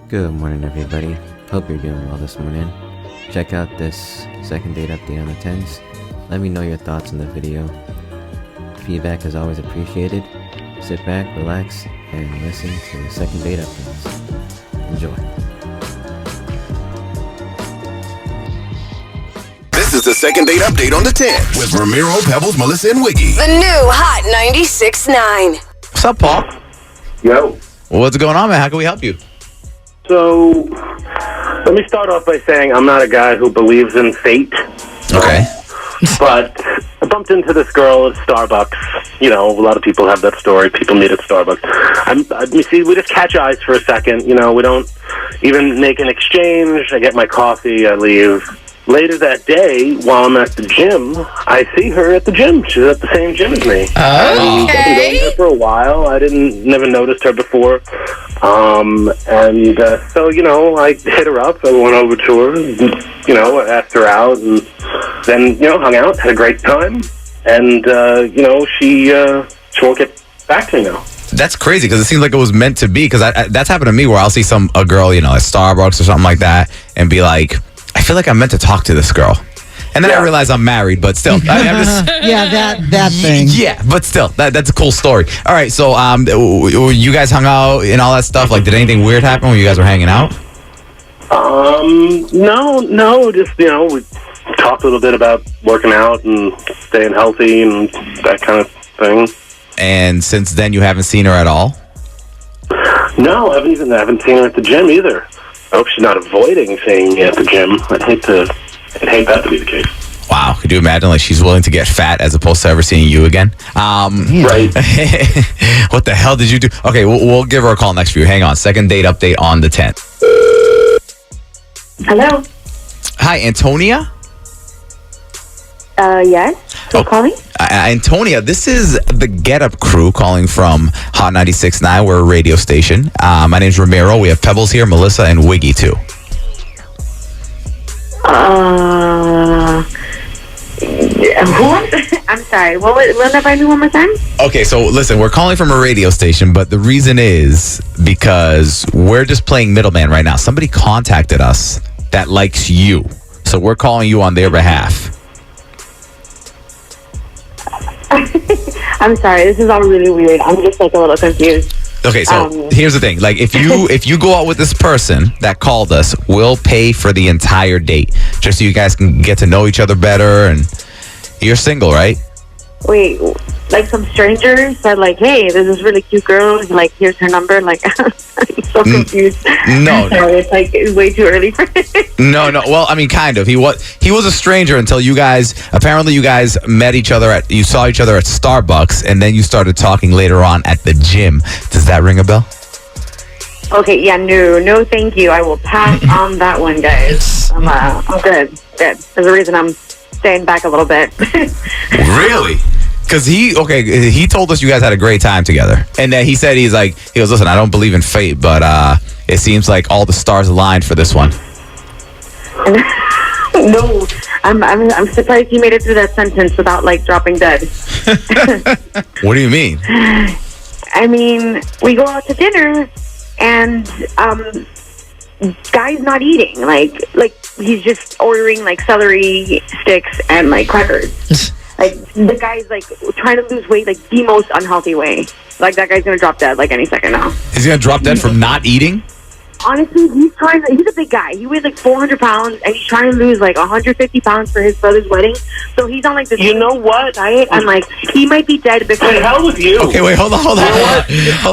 Good morning, everybody. Hope you're doing well this morning. Check out this second date update on the 10s. Let me know your thoughts on the video. Feedback is always appreciated. Sit back, relax, and listen to the second date updates. Enjoy. This is the second date update on the 10 with Ramiro, Pebbles, Melissa, and Wiggy. The new Hot 96.9. What's up, Paul? Yo. What's going on, man? How can we help you? So, let me start off by saying I'm not a guy who believes in fate. Okay. But I bumped into this girl at Starbucks. You know, a lot of people have that story. People meet at Starbucks. You see, we just catch eyes for a second. You know, we don't even make an exchange. I get my coffee. I leave. Later that day, while I'm at the gym, I see her at the gym. She's at the same gym as me. I've been going there for a while. I never noticed her before. So, you know, I hit her up. I went over to her, you know, asked her out, and then, you know, hung out, had a great time. And, you know, she won't get back to me now. That's crazy because it seems like it was meant to be, because that's happened to me where I'll see a girl, you know, at Starbucks or something like that and be like, I feel like I'm meant to talk to this girl. And then I realize I'm married, but still. I mean, I'm just, that thing. Yeah, but still, that's a cool story. All right, so you guys hung out and all that stuff. Like, did anything weird happen when you guys were hanging out? No, just, you know, we talked a little bit about working out and staying healthy and that kind of thing. And since then, you haven't seen her at all? No, I haven't seen her at the gym either. I hope she's not avoiding seeing me at the gym. I'd hate that to be the case. Wow, could you imagine, like, she's willing to get fat as opposed to ever seeing you again? Right. What the hell did you do? Okay, we'll give her a call next for you. Hang on. Second date update on the 10th. Hello. Hi, Antonia? Yes. Who's calling? Antonia, this is the Get Up crew calling from Hot 96.9. We're a radio station. My name's Ramiro. We have Pebbles here, Melissa, and Wiggy, too. Who? I'm sorry. What have I do one more time? Okay, so listen, we're calling from a radio station, but the reason is because we're just playing middleman right now. Somebody contacted us that likes you, so we're calling you on their behalf. I'm sorry. This is all really weird. I'm just like a little confused. Okay, so here's the thing. Like, if you go out with this person that called us, we'll pay for the entire date, just so you guys can get to know each other better. And you're single, right? Wait, like some stranger said, like, hey, there's this really cute girl. Like, here's her number. Like, I'm so confused. No. Sorry, it's way too early for it. No. Well, I mean, kind of. He was a stranger until you guys met each other you saw each other at Starbucks, and then you started talking later on at the gym. Does that ring a bell? Okay, yeah, no, thank you. I will pass on that one, guys. I'm good. There's a reason I'm staying back a little bit. Really? Because he told us you guys had a great time together, and then he goes, listen, I don't believe in fate, but it seems like all the stars aligned for this one. No, I'm surprised you made it through that sentence without like dropping dead. What do you mean? I mean, we go out to dinner, and guy's not eating. Like he's just ordering like celery sticks and like crackers. Like, the guy's, like, trying to lose weight, like, the most unhealthy way. Like, that guy's going to drop dead, like, any second now. He's going to drop dead from not eating? Honestly, he's a big guy. He weighs, like, 400 pounds, and he's trying to lose, like, 150 pounds for his brother's wedding. So he's on, like, this... You know what? Diet, and, like, he might be dead before... The hell with you? Okay, wait, hold on. Hold on,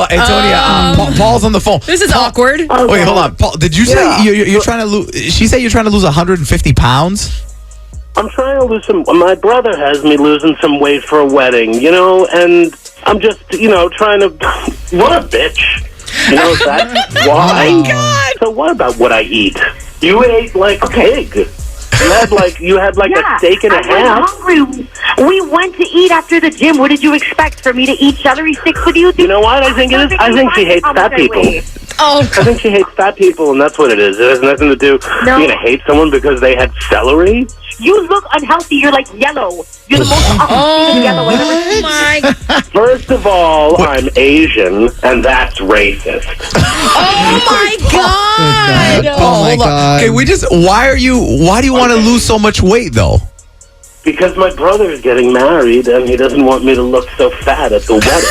Antonia, Paul's on the phone. This is awkward. Wait, hold on. Paul, did you say you're trying to lose... She said you're trying to lose 150 pounds? I'm trying to lose some... My brother has me losing some weight for a wedding, you know, and I'm just, you know, trying to... What a bitch. You know, that's why. Oh, my God. So what about what I eat? You ate like a pig. You had like a steak and a half. I was hungry. We went to eat after the gym. What did you expect? For me to eat celery sticks with you? You know what I think it is? I think she hates fat people. Oh, I think she hates fat people, and that's what it is. It has nothing to do... No. You're going to hate someone because they had celery? You look unhealthy. You're like yellow. You're the most awful yellow I've ever seen. My First of all, I'm Asian, and that's racist. Oh my God! Oh my hold on. God. Okay, why do you want to lose so much weight though? Because my brother is getting married, and he doesn't want me to look so fat at the wedding.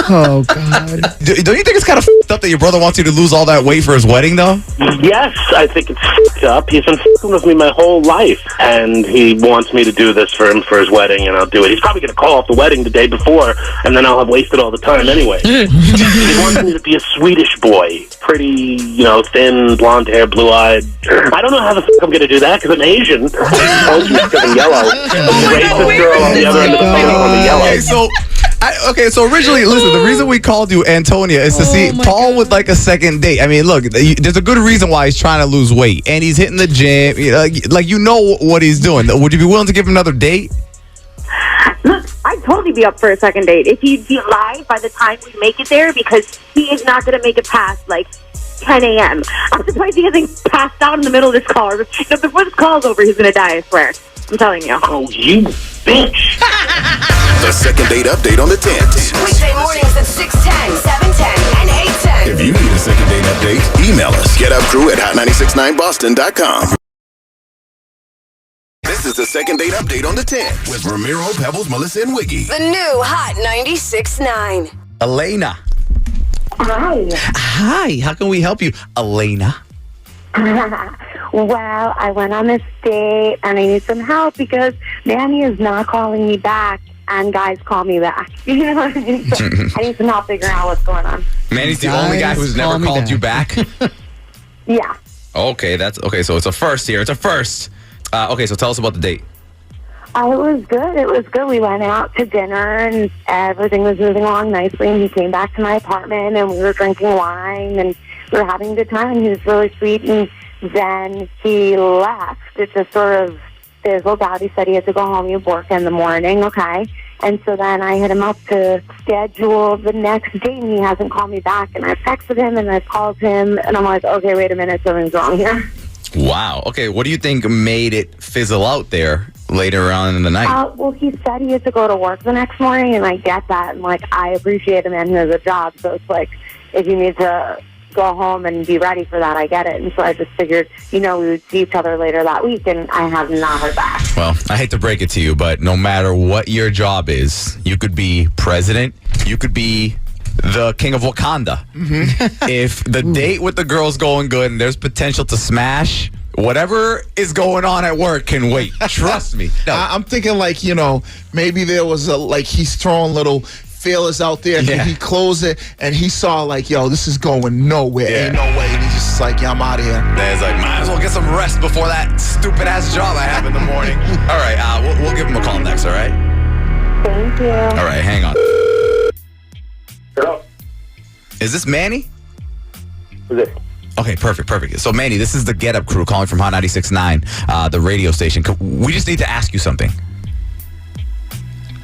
Oh God. Don't you think it's kind of f***ed up that your brother wants you to lose all that weight for his wedding though? Yes, I think it's f***ed up. He's been f***ing with me my whole life, and he wants me to do this for him for his wedding, and I'll do it. He's probably going to call off the wedding the day before, and then I'll have wasted all the time anyway. He wants me to be a Swedish boy. Pretty, thin, blonde hair, blue-eyed. I don't know how the f*** I'm going to do that, because I'm Asian. Oh, she's getting yellow. Racist girl on the other end of the phone on the yellow. Okay, so originally, listen, the reason we called you Antonia is to see Paul would like a second date. I mean, look, there's a good reason why he's trying to lose weight, and he's hitting the gym. What he's doing. Would you be willing to give him another date? Look, I'd totally be up for a second date if he'd be alive by the time we make it there, because he is not going to make it past, 10 a.m. I'm surprised he hasn't passed out in the middle of this call. Before this call's over, he's going to die, I swear. I'm telling you. Oh, you bitch. The second date update on the 10th. Weekday mornings at 6:10, 7:10, and 8:10. If you need a second date update, email us. GetUpCrew@hot969boston.com. This is the second date update on the 10th with Ramiro, Pebbles, Melissa, and Wiggy. The new Hot 96.9. Elena. Hi. Hi, how can we help you, Elena? Well, I went on this date and I need some help because Manny is not calling me back and guys call me back. You know what I mean? So I need some help figuring out what's going on. Manny's the only guy who's never called you back? Yeah. Okay, so it's a first here. It's a first. Okay, so tell us about the date. It was good. It was good. We went out to dinner and everything was moving along nicely. And he came back to my apartment and we were drinking wine and we were having a good time. He was really sweet. And then he left. It just sort of fizzled out. He said he had to go home. He had work in the morning. Okay. And so then I hit him up to schedule the next date and he hasn't called me back. And I've texted him and I've called him and I'm like, okay, wait a minute. Something's wrong here. Wow. Okay, what do you think made it fizzle out there later on in the night? Well, he said he had to go to work the next morning, and I get that. And, I appreciate a man who has a job. So it's if you need to go home and be ready for that, I get it. And so I just figured, we would see each other later that week, and I have not heard back. Well, I hate to break it to you, but no matter what your job is, you could be president, you could be the king of Wakanda. Mm-hmm. If the date with the girl's going good and there's potential to smash, whatever is going on at work can wait. Trust me. No. I'm thinking maybe there was he's throwing little feelers out there. Yeah. He closed it and he saw this is going nowhere. Yeah. Ain't no way. And he's just yeah, I'm out of here. There's might as well get some rest before that stupid ass job I have in the morning. All right, we'll give him a call next, all right? Thank you. All right, hang on. Hello? Is this Manny? Who's this? Okay, perfect. So, Manny, this is the Get Up crew calling from Hot 96.9, the radio station. We just need to ask you something.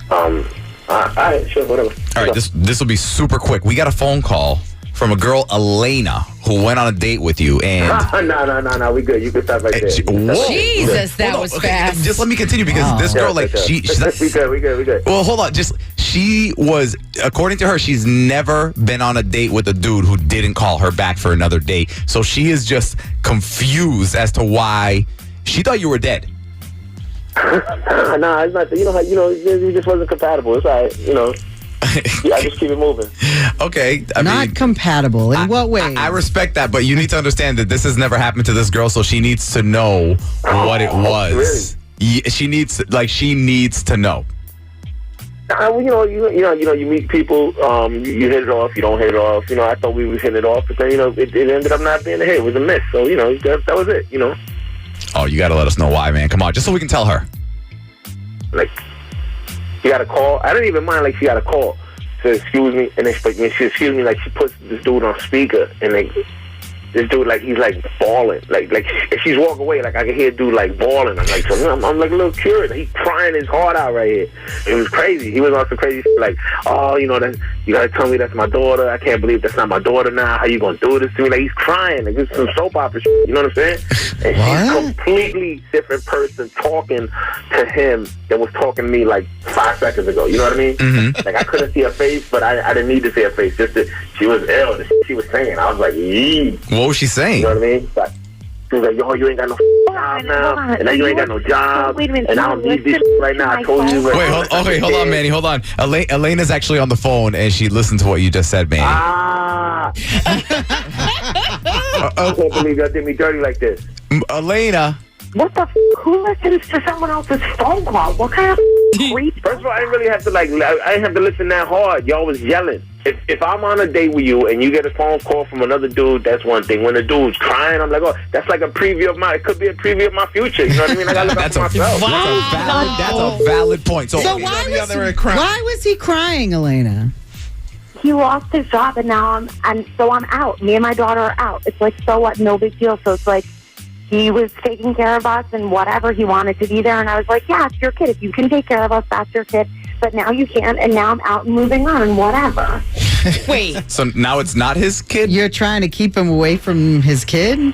All right, sure, whatever. All right, this will be super quick. We got a phone call from a girl, Elena, who went on a date with you, and... No, we good. You can stop right there. Whoa. Jesus, that was fast. Just let me continue, because this girl, she's... We good. Well, hold on. She was, according to her, she's never been on a date with a dude who didn't call her back for another date. So she is just confused as to why she thought you were dead. Nah, it's not. We just wasn't compatible. It's all right. I just keep it moving. Okay. Not compatible. In what way? I respect that, but you need to understand that this has never happened to this girl, so she needs to know what it was. Really? Yeah, she needs to know. You meet people, you hit it off, you don't hit it off. I thought we were hitting it off, but then, it ended up not being a hit. It was a miss. So, that was it, Oh, you got to let us know why, man. Come on, just so we can tell her. She got a call. I didn't even mind, she got a call. Said, excuse me. And then when she excuse me, she puts this dude on speaker. And then this dude, like, he's like bawling. Like if she's walking away, like I can hear dude like bawling. I'm like, so I'm like a little curious. He's crying his heart out right here. It was crazy. He was on some crazy shit, like, oh, you know, that you gotta tell me that's my daughter. I can't believe that's not my daughter now. How you gonna do this to me? Like, he's crying. Like, this is some soap opera shit. You know what I'm saying? And she's a completely different person talking to him than was talking to me like 5 seconds ago. You know what I mean? Mm-hmm. Like, I couldn't see her face, but I didn't need to see her face. Just that she was ill. The shit she was saying, I was like, yee. What was she saying? You know what I mean? Like, she was like, yo, you ain't got no job now, and now you ain't got no job, Wait a minute, and I don't need this shit right now. I told you. Wait, hold on, Manny, hold on. Elena's actually on the phone, and she listened to what you just said, Manny. I can't believe y'all did me dirty like this. Elena. What the who listens to someone else's phone call? What kind of creep? First of all, I didn't really have to I didn't have to listen that hard. Y'all was yelling. If I'm on a date with you and you get a phone call from another dude, that's one thing. When the dude's crying, I'm like, oh, that's like a preview of it could be a preview of my future. You know what I mean? I gotta look out for myself. That's a valid point. So why was he crying, Elena? He lost his job, and now I'm out. Me and my daughter are out. It's like, so what? No big deal. So it's like, he was taking care of us and whatever. He wanted to be there, and I was like, yeah, it's your kid. If you can take care of us, that's your kid. But now you can't, and now I'm out and moving on, whatever. Wait. So now it's not his kid? You're trying to keep him away from his kid?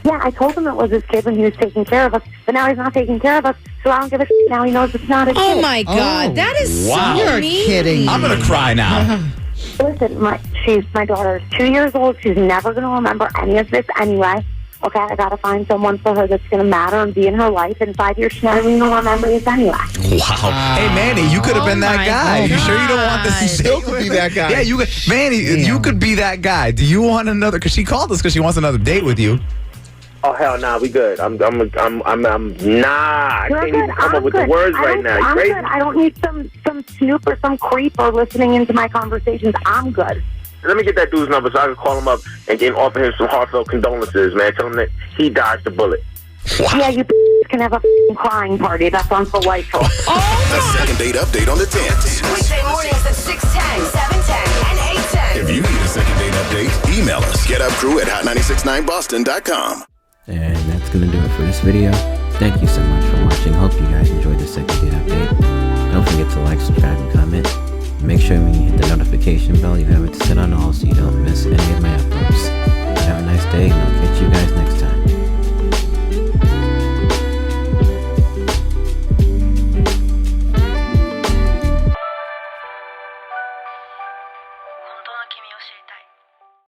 Yeah, I told him it was his kid when he was taking care of us, but now he's not taking care of us, so I don't give a shit. Now he knows it's not his kid. Oh, my God. That is wow. so You're mean. Kidding. I'm going to cry now. Listen, my daughter is 2 years old. She's never going to remember any of this anyway. Okay, I got to find someone for her that's going to matter and be in her life. In 5 years, she's never going to remember this anyway. Wow. Hey, Manny, you could have been that guy. You sure you don't want this? Still could be that guy. Yeah, Manny, you could be that guy. Do you want another? Because she called us because she wants another date with you. Oh, hell nah, we good. I can't even come up with the words right now. You crazy? Good. I don't need some snoop or some creep or listening into my conversations. I'm good. Let me get that dude's number so I can call him up and offer him some heartfelt condolences, man. Tell him that he dodged the bullet. Wow. Yeah, you can have a crying party. That sounds delightful. The second date update on the 10th. Weekday mornings at 6:10, 7:10, and 8:10. If you need a second date update, email us. GetUpCrew@hot969boston.com. And that's gonna do it for this video. Thank you so much for watching. Hope you guys enjoyed the second date update. Don't forget to like, subscribe, and comment. Make sure when you hit the notification bell, you have it set on all